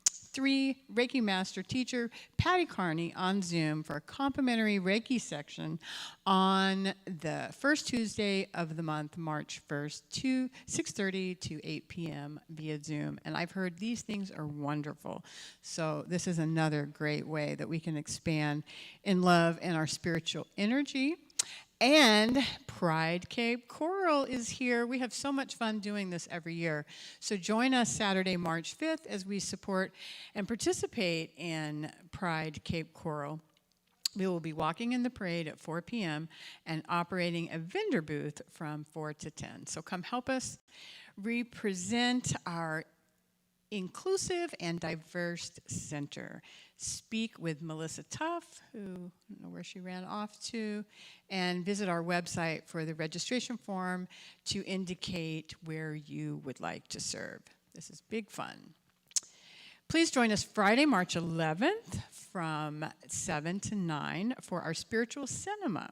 3 Reiki Master Teacher, Patty Carney on Zoom for a complimentary Reiki section on the first Tuesday of the month, March 1st, 6:30 to 8 p.m. via Zoom. And I've heard these things are wonderful. So this is another great way that we can expand in love and our spiritual energy. And Pride Cape Coral is here. We have so much fun doing this every year. So join us Saturday, March 5th as we support and participate in Pride Cape Coral. We will be walking in the parade at 4 p.m. and operating a vendor booth from 4 to 10. So come help us represent our inclusive and diverse center. Speak with Melissa Tuff, who I don't know where she ran off to, and visit our website for the registration form to indicate where you would like to serve. This is big fun. Please join us Friday, March 11th from 7 to 9 for our spiritual cinema.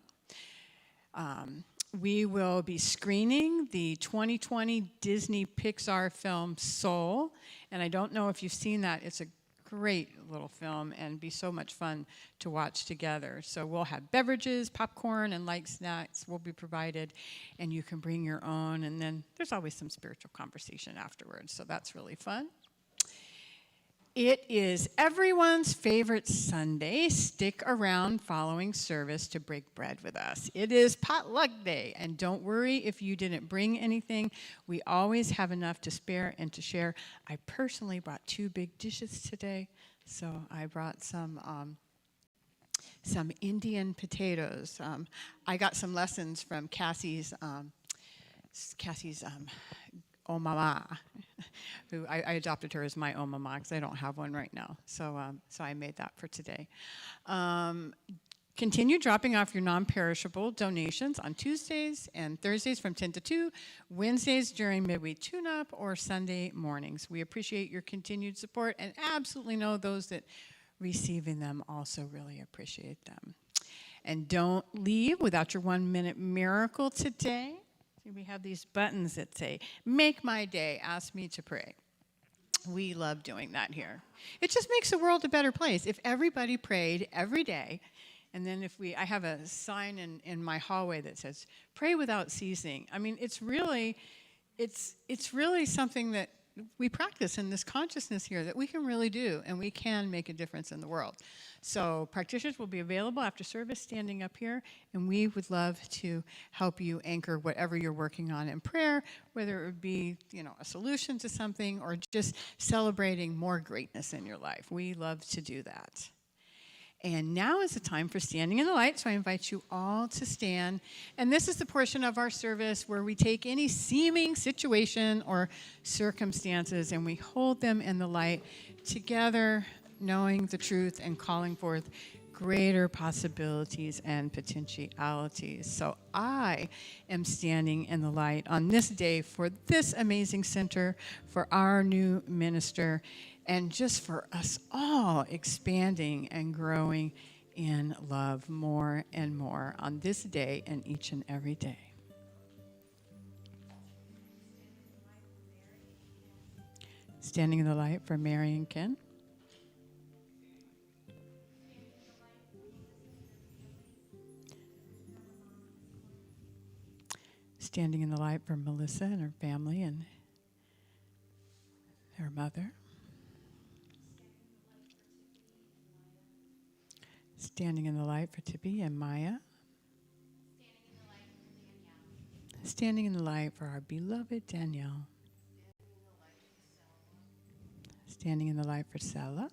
We will be screening the 2020 Disney Pixar film Soul, and I don't know if you've seen that. It's a great little film and be so much fun to watch together. So we'll have beverages, popcorn, and light snacks will be provided, and you can bring your own, and then there's always some spiritual conversation afterwards, so that's really fun. It is everyone's favorite Sunday. Stick around following service to break bread with us. It is potluck day, and don't worry if you didn't bring anything. We always have enough to spare and to share. I personally brought 2 big dishes today, so I brought some Indian potatoes. I got some lessons from Cassie's Omama, who I adopted her as my Omama because I don't have one right now. So I made that for today. Continue dropping off your non-perishable donations on Tuesdays and Thursdays from 10 to 2, Wednesdays during midweek tune-up, or Sunday mornings. We appreciate your continued support and absolutely know those that receiving them also really appreciate them. And don't leave without your 1-minute miracle today. We have these buttons that say, "Make my day, ask me to pray." We love doing that here. It just makes the world a better place. If everybody prayed every day, and then I have a sign in my hallway that says, "Pray without ceasing." I mean, it's really something that we practice in this consciousness here that we can really do, and we can make a difference in the world. So practitioners will be available after service standing up here, and we would love to help you anchor whatever you're working on in prayer, whether it would be, a solution to something or just celebrating more greatness in your life. We love to do that. And now is the time for standing in the light, so I invite you all to stand. And this is the portion of our service where we take any seeming situation or circumstances and we hold them in the light together, knowing the truth and calling forth greater possibilities and potentialities. So I am standing in the light on this day for this amazing center, for our new minister, and just for us all expanding and growing in love more and more on this day and each and every day. Standing in the light for Mary and Ken. Standing in the light for Melissa and her family and her mother. Standing in the light for Tippy and Maya. Standing in the light for our beloved Danielle. Standing in the light for Sela.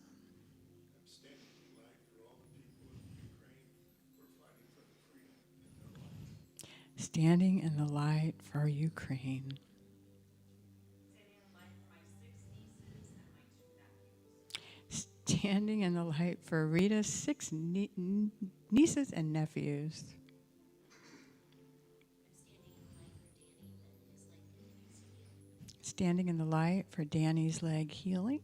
Standing in the light for Ukraine. Standing in the light for Rita's 6 nieces and nephews. Standing in the light for Danny's leg healing.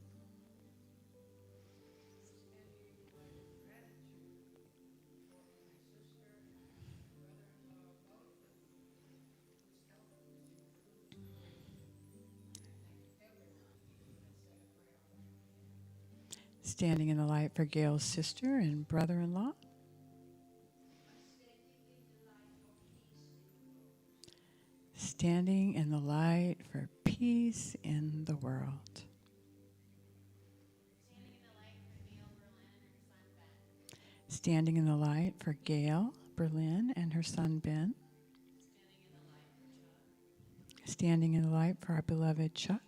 standing in the light for Gail's sister and brother-in-law. Standing in the light for peace in the world. Standing in the light for Gail Berlin and her son Ben. Standing in the light for our beloved Chuck.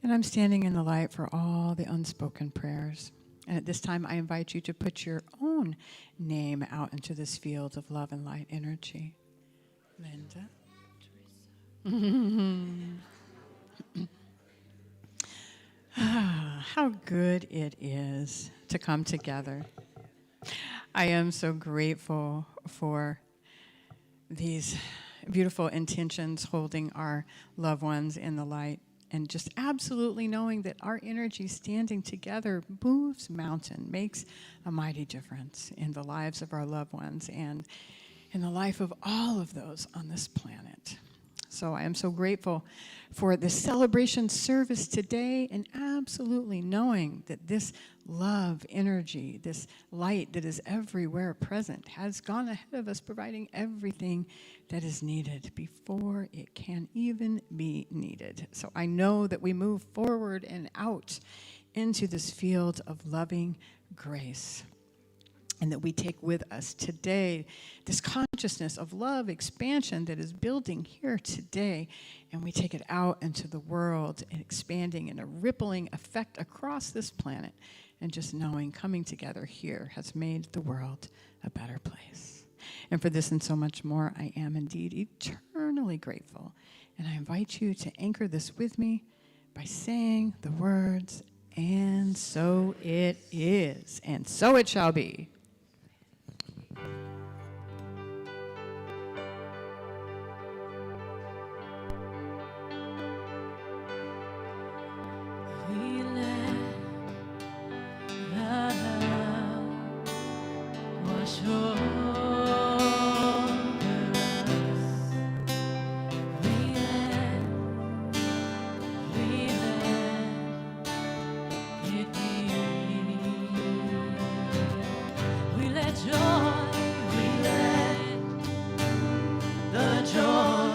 And I'm standing in the light for all the unspoken prayers. And at this time, I invite you to put your own name out into this field of love and light energy. Linda. How good it is to come together. I am so grateful for these beautiful intentions holding our loved ones in the light, and just absolutely knowing that our energy standing together moves mountain, makes a mighty difference in the lives of our loved ones and in the life of all of those on this planet. So I am so grateful for this celebration service today, and absolutely knowing that this love energy, this light that is everywhere present, has gone ahead of us, providing everything that is needed before it can even be needed. So I know that we move forward and out into this field of loving grace, and that we take with us today this consciousness of love expansion that is building here today, and we take it out into the world and expanding in a rippling effect across this planet, and just knowing coming together here has made the world a better place. And for this and so much more, I am indeed eternally grateful. And I invite you to anchor this with me by saying the words, "And so it is, and so it shall be." We let love wash over us. We let it be. We let joy, we let the joy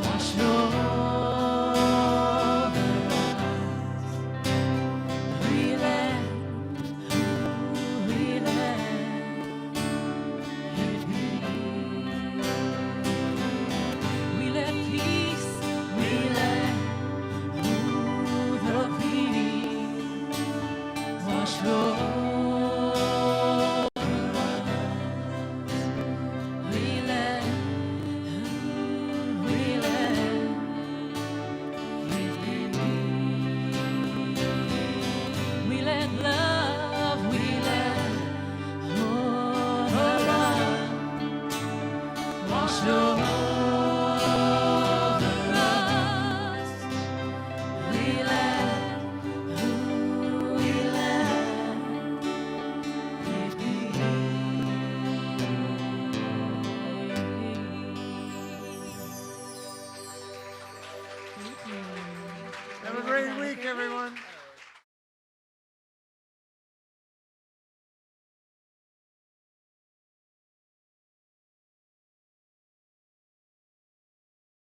wash over us. We let it be. We let peace, we let the peace wash over us. We let it be. We let love, we let wash over us. We let it be. Have a great week, everyone.